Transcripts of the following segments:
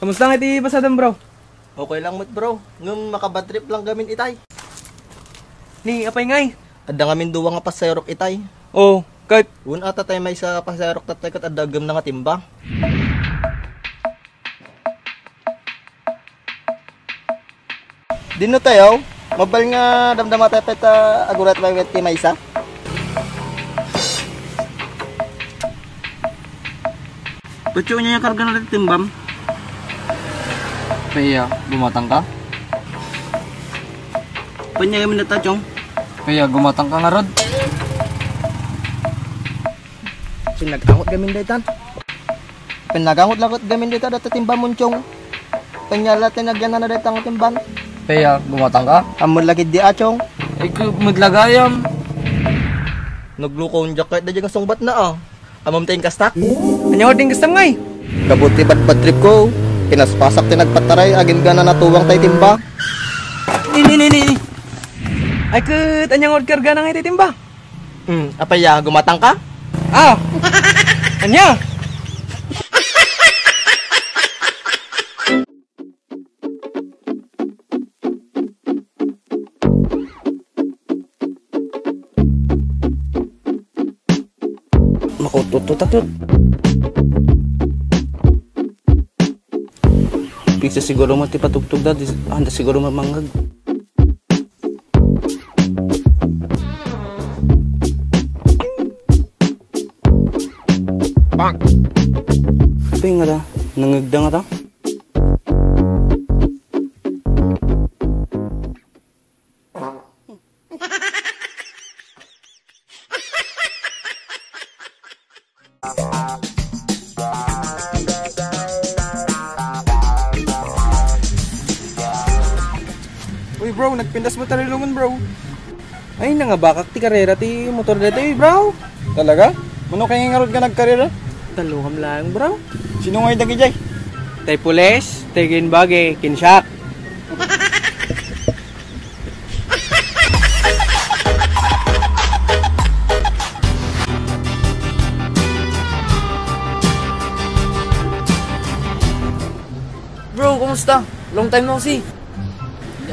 Kamusta nga iti pasadam bro? Okay lang mo't bro, ngam makabad trip lang gamin itay. Ni apay ngay? Adda ngamin duwa nga pasayarok itay. Oh, kahit Un ata tayo may sa pasayarok tatay kat adagam na nga timba. Dino tayo, mabal nga damdama tayo peta agurat may wet may isa. Tutyo niya yung karga na rin timbam. Kaya, gumatang ka? Panya kami na chong. Kaya, gumatang ka nga rod? Pinagangot gamin daytan. Pinagangot lagot gamin dayta data timbam mo chong. Panyala tayo nagyan na daytang timban. Kaya, gumatang ka? Amon lagi di achong. Ikaw, maglagayam. Nagluko ang jacket na dyan ang sungbat na ah. Amam tayong kastak. anyawad din kastam ngay. Kabuti bad trip ko. Pinaspasak tayo nagpataray. Agin gana natuwang tayo timba. Ni. Ay kat anyawad karga na ngay titimba. Apaya, gumatang ka? Ah! Anya? Makutututatut. Pisa siguro mo tipatugtog da. Handa siguro mamangag. Bang! Apa nga ta? Nangagda nga ta? Uy bro, nagpindas mo tarilungan bro. Ay nangabakak ti karera ti motor dito bro. Talaga? Mano kaya nga rod ka nagkarera? Taluham lang bro. Sino nga yung dagijay? Tay pules, tay ginbagi, kinshak. Bro, kumusta? Long time no see.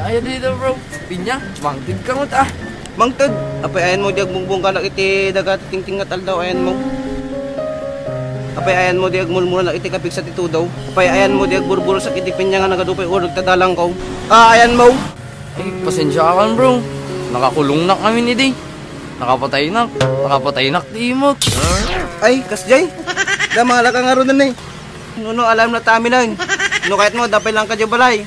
Ayaw dito bro. Pinya, mangtid ka mo ta. Mangtod, apay ayan mo diag bungbong ka iti dagat tingting nga taldaw ayan mo. Apay ayan mo diag mulmula na iti kapig sa titudaw. Apay ayan mo diag burburo sa iti pinya nga nagadupay o nagtadalang ko. Ayan mo. Ay, pasensya ka kan bro. Nakakulong na kami ni Day. Nakapatay na di mo. Ay, kasjay. Da mga laka nga ron na eh. Nuno alam na tami lang. No kahit mo dapay lang ka di balay.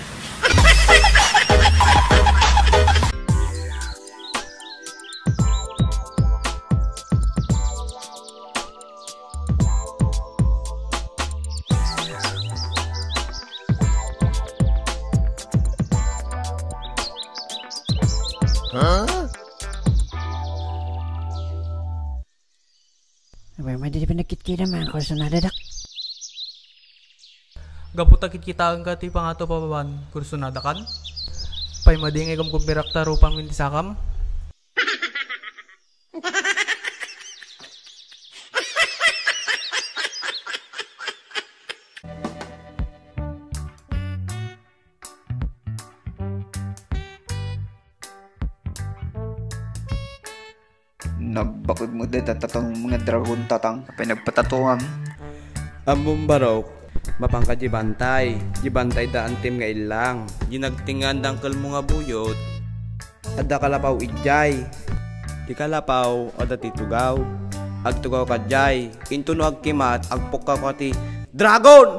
Abay, may di pa nakit-kita mga kurso na dadak. Gaputa kita ang kati pangato papaban kurso nadakan. Pay madingay kam kumpirakta rupang mintisakam. Nagbakod mo din tatang mga dragon tatang pinagpatatuhan. Ambong barok, mapangka jibantay daan tim nga ilang. Ginagtingan dangkel mo nga buyot. Ada kalapaw ijay. Di kalapaw, ada titugaw. Agtugaw ka jay. Intuno agkimat, agpok ka ti dragon!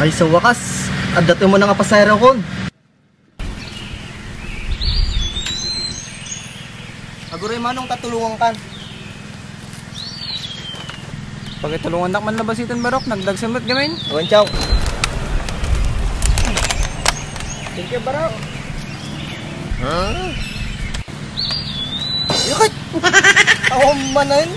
Ay sa wakas, adat mo na nga pasayra kon. Aguray manong katulungan kan. Pagitulungan nak man labasitan barok, nagdagsamot gamin. Awan chow. Thank you barok. Yukit! Ako manan.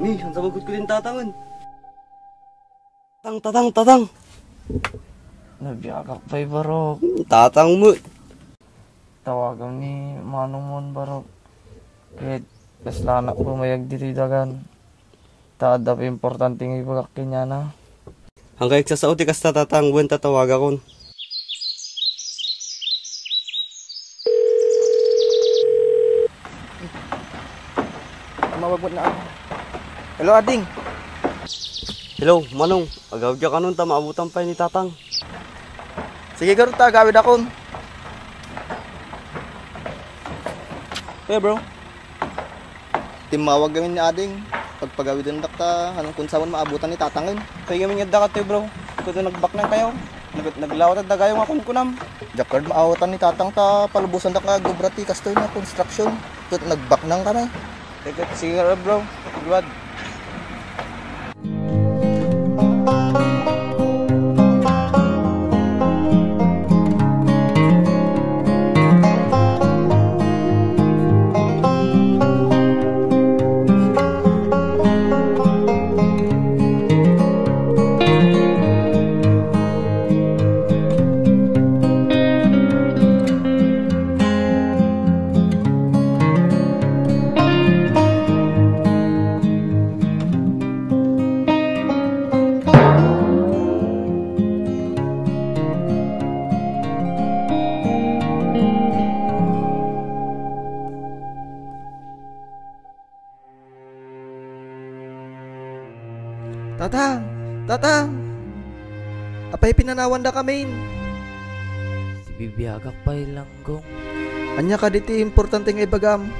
Ni, ang sabagot ko din tatangan. Tatang. Nabiyagak pa'y barok. Tatang mo. Tawagan ni Manong mon barok. Kahit kasla na pumayag dito dagan. Taadap importante ng ibagak niya na. Hanggang sa sauti kas tatang buwan tatawag akon. Mawagod na ako. Hello, Ading. Hello, Manong. Agaw dya ka nun, maabutan pa ni tatang. Sige, garot ta, gawid akon. Hey bro, timawag kami ni Ading. Pagpagawid ng dakta, anong kung saan maabutan ni tatangin. Kaya kami nga dakat bro. Kung nagbak na kayo. Naglawat at dagayong akong kunam. Jakard maawatan ni tatang ta palubusan da ka gubrati kastoy na construction. Tut nagbak nang kami. Sige nga bro. Luwad. Tatang! Apay pinanawan da kami. Si bibiyagak pa'y langgong. Anya ka diti importante nga ibagam.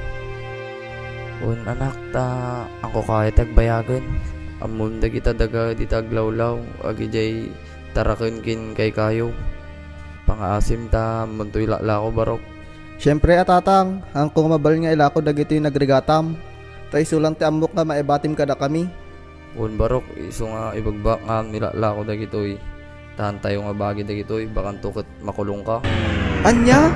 Un anak ta, ako kaya tagbayagan. Amon da kita daga di taglawlaw, agi jay tarakon kin kay kayo. Pangaasim ta, muntoy lako barok. Siyempre tatang, ang kung mabal nga ilako dagiti nagregatam. Tay sulang ti amok nga maibatim kada kami. Un barok, iso nga ibagbak nga nilalako da gitoy. Tahan tayo nga bagi da gitoy, bakan tukot makulong ka. Anya?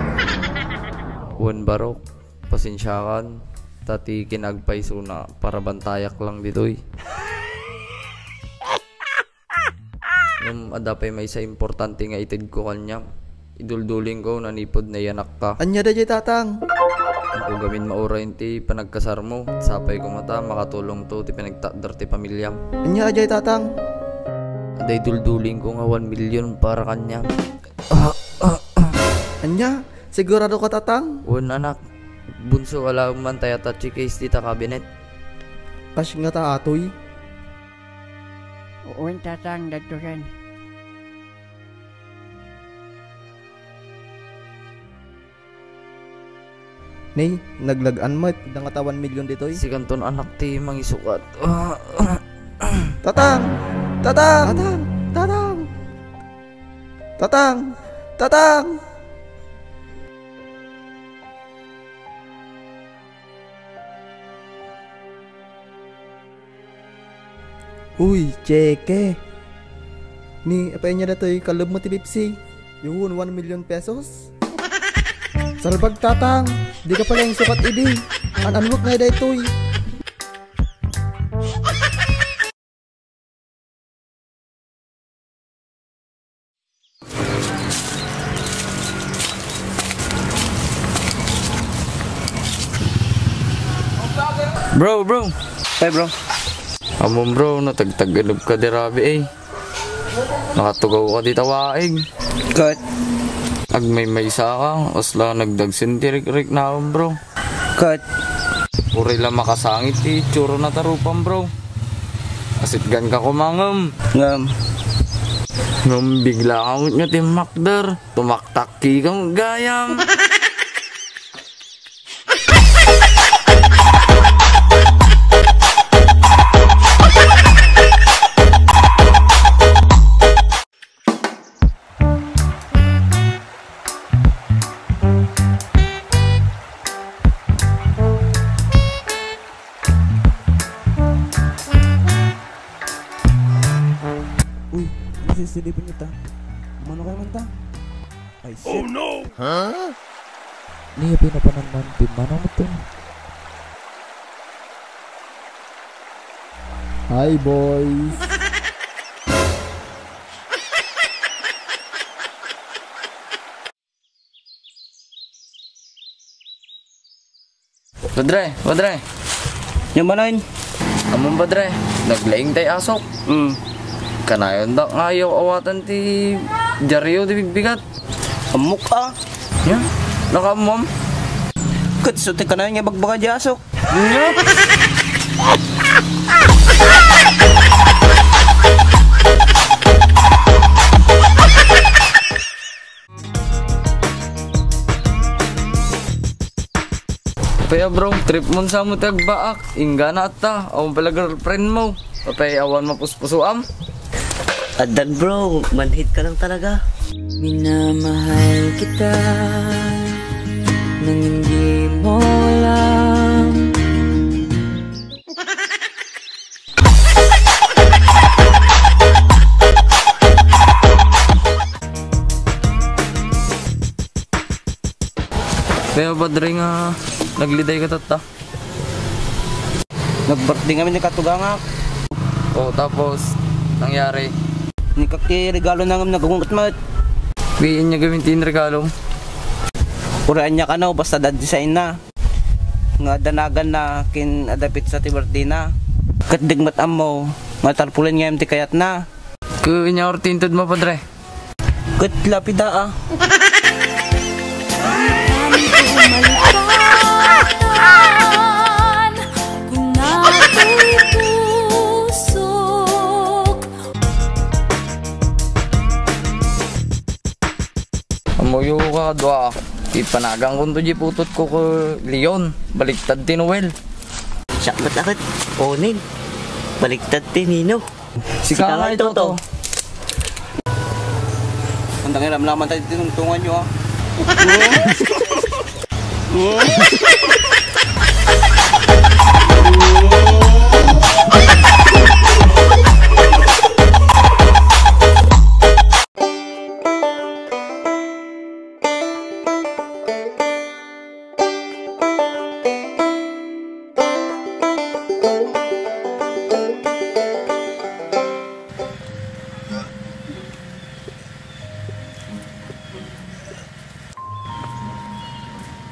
Un barok, pasensyakan. Tati kinagpay so na para bantayak lang ditoy. Nung adapay may sa importante nga itid ko kanya. Idulduling ko nanipod na yanak ka. Anya da jay tatang? Kung gamin maura ti panagkasar mo, sapay ko mata, makatulong to ti pinagtakdar ti pamilyam. Anya ajay tatang? Aday dulduling ko nga 1 million para kanya. Anya? Sigurado ka tatang? Un anak, bunso wala man tayo touchy case ti ta cabinet. Kas nga ta atoy. Uwan tatang dagdugan. Nay, naglagan mo da nga ta 1 million ditoy. Si kanton anak ti mangisukat. Tatang! Tatang! Tatang! Tatang! Tatang! Tatang! Uy, cheke. Ni, apa niya datoy kalub mo ti Pepsi? Yun, 1 million pesos? Salbag tatang, di ka pala yung sukat idi. Ananwag na datoy. Bro. Hey bro. Amon bro, natagtagalog ka di rabi eh. Nakatugaw ka di tawaig. Cut. Agmay sa ka, asla nagdagsin tirik-rik na akong bro. Cut. Puri lang makasangit ti tsuro na tarupan bro. Asit gan ka kumangam. Ngam. Nung bigla kang nga timakder, tumaktaki kang gayang. Uy, nasisilipan niyo ta. Umano kayo man ta? Ay, shit. Oh no! Niya pinapanangman, pimana mo to. Hi boys. Padre, Yung manain. amon padre, naglaing tay asok. Kanayon da ngayo awatan ti Jaryo di bigbigat. Amok ah. Ya, nakamom. Katsuti ka na yung bagbaga di asok. Paya bro, trip mo sa mo tagbaak. Ingga na ata, awang pala girlfriend mo. Papay awan mapuspusuam. Adan bro, manhid ka lang talaga. Minamahal kita nang hindi mo alam. Paya badre nga, nagliday ka tata. Nag-birthday kami ni Katugangak. O tapos, nangyari. Nikaki regalo na ngam nagungot mat. Biin niya gawin regalo. Uraan niya ka na basta dad design na. Nga danagan na kin adapit sa ti birthday na. Katdigmat amo, matarpulan nga ti kayat na. Kuya niya ortintod mo padre. Kat lapida ah. Amoyo ka dwa. Ipanagang kundo di putot ko ko Leon. Baliktad ti Noel. Siya ba't akit? Onin. Baliktad tinino. Sika nga ito to. Ang tangiram laman tayo tinungtungan nyo ah.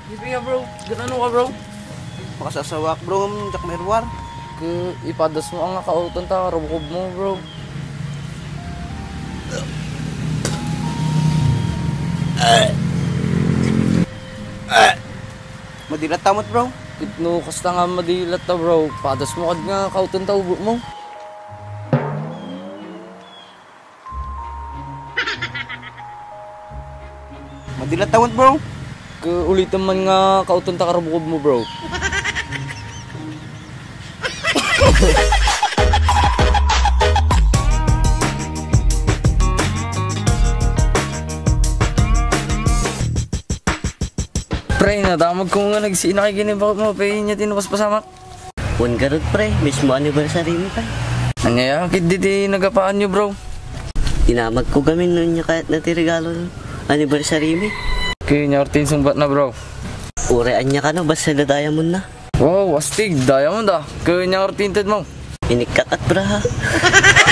Ibiya bro, ganano ka bro? Makasasawak bro, jak merwar. Ke ipadas mo ang kauton ta rubukob mo bro. Madilat tamot bro. Kitno kasta nga madilat ta bro. Padas mo kad nga kauton ta ubo mo. Madilat tamot bro. Ke ulitan man nga kauton ta karubukob mo bro. Pre, nadamag ko nga nagsinakay gini bakit mo pa niya tinupas pasamak. Un garot pre, mismo anniversary mo pa. Nangayakit diti nagapaan nyo bro. Inamag ko gamin nun niya kahit natirigalo nun. Anniversary mo. Kaya niya ortin sumbat na bro. Urean niya ka no, basta na diamond na. Wow, astig, diamond ah. Kaya niya ortin tad mo. Inikakat bra ha.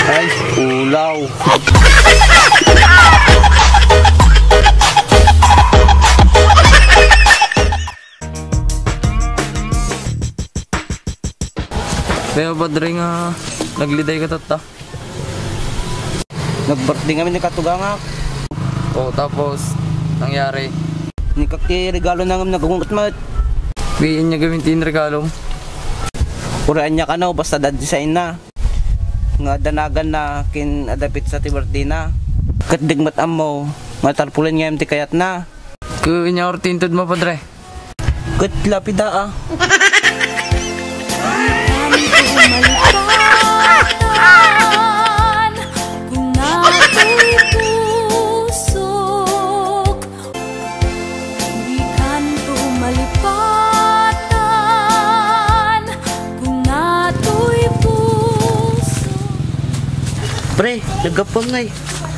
Ay, ulaw. Kaya badre nga, nagliday ka tata. Nag-birthday kami ni Katugangak. O tapos, nangyari. Nikaki regalo na ngam nagungot mat. Biin niya gawin regalo. Uraan niya ka na basta dad design na. Nga danagan na kin adapit sa ti birthday na. Kat digmat amo, matarpulan nga ti kayat na. Kanya ortintod mo padre. Kat lapida ah. Pre, nagapam na eh.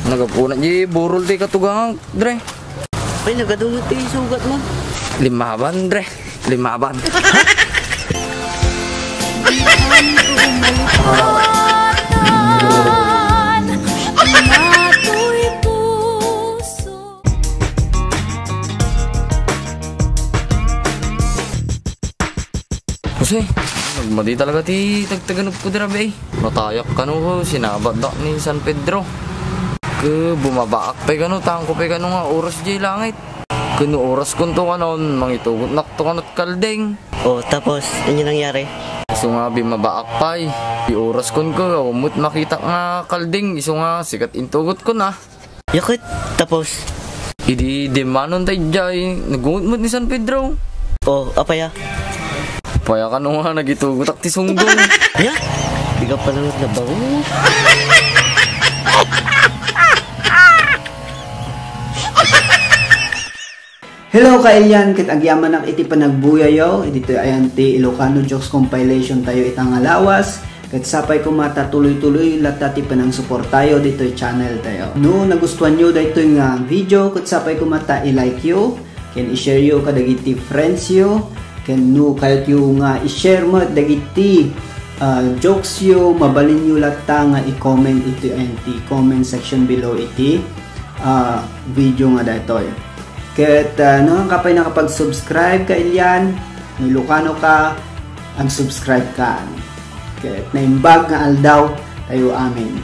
Nagapunan di burol di katugang dre. Ay, nagadungot eh, sugat mo. 5 dre. 5 Kasi, nagmadi talaga ti tagtaganap ko dira be. Matayak ka no, sinabadak ni San Pedro. Bumabaak pa gano, tangko pa gano nga oras di langit. Kuno oras kun to kanon, mangitugot nakto kanot kaldeng. Oh, tapos, ano nangyari? Iso nga bimabaak pa di oras kun ko, umut makita nga kaldeng. Iso nga sikat intugot ko na. Yakit, tapos? Idi demanon tayo dyan, nagungutmut ni San Pedro. Oh, apa ya? Paya ka nung nga nagitugot ak ti sunggong. Ya? Di ka pala na ba? Hello kailyan, kit agyaman nak iti panagbuyayo, dito ayan ti Ilocano Jokes compilation tayo itang alawas, kat sapay kumata tuloy-tuloy lata ti panang support tayo dito channel tayo. No nagustuhan nyo dito nga video, kat sapay kumata i-like yo, ken i-share yo kadagiti friends yo, ken no kayot yo nga i-share mo dagiti jokes yo, mabalin yo lata nga i-comment iti ayan ti comment section below iti video nga daytoy. Ket no kapay nakapag-subscribe ka ilyan, may Ilocano ka, ang subscribe ka. Ket naimbag nga aldaw tayo amin.